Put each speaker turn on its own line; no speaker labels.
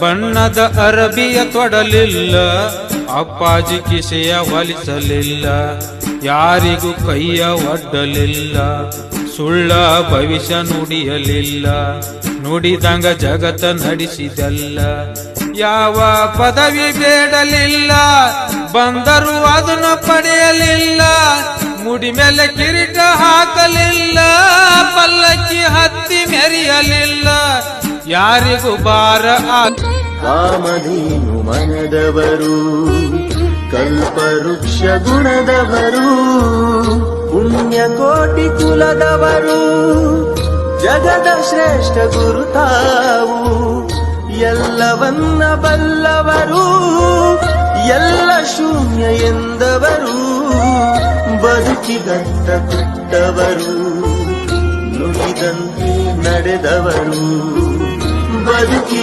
ಬಣ್ಣದ ಅರಬಿಯ ತೊಡಲಿಲ್ಲ, ಅಪ್ಪಾಜಿ ಕಿಸೆಯ ಒಲಿಸಲಿಲ್ಲ, ಯಾರಿಗೂ ಕೈಯ ಒಡ್ಡಲಿಲ್ಲ, ಸುಳ್ಳ ಭವಿಷ್ಯ ನುಡಿಯಲಿಲ್ಲ, ನುಡಿದಂಗ ಜಗತ್ತ ನಡೆಸಿದಲ್ಲ. ಯಾವ ಪದವಿ ಬೇಡಲಿಲ್ಲ, ಬಂದರು ಅದನ್ನು ಪಡೆಯಲಿಲ್ಲ, ಮುಡಿ ಮೇಲೆ ಕಿರೀಟ ಹಾಕಲಿಲ್ಲ, ಪಲ್ಲಕ್ಕಿ ಹತ್ತಿ ಮೆರೆಯಲಿಲ್ಲ, ಯಾರಿಗೂ ಭಾರ
ಕಾಮಧೇನು ಮನದವರು, ಕಲ್ಪವೃಕ್ಷ ಗುಣದವರು, ಪುಣ್ಯಕೋಟಿ ಕುಲದವರು, ಜಗದ ಶ್ರೇಷ್ಠ ಗುರು ತಾವು, ಎಲ್ಲವನ್ನ ಬಲ್ಲವರು, ಎಲ್ಲ ಶೂನ್ಯ ಎಂದವರು, ಬದುಕಿಗಂತ ಕೊಟ್ಟವರು, ನುಡಿದಂತೆ ನಡೆದವರು, ಬದುಕಿ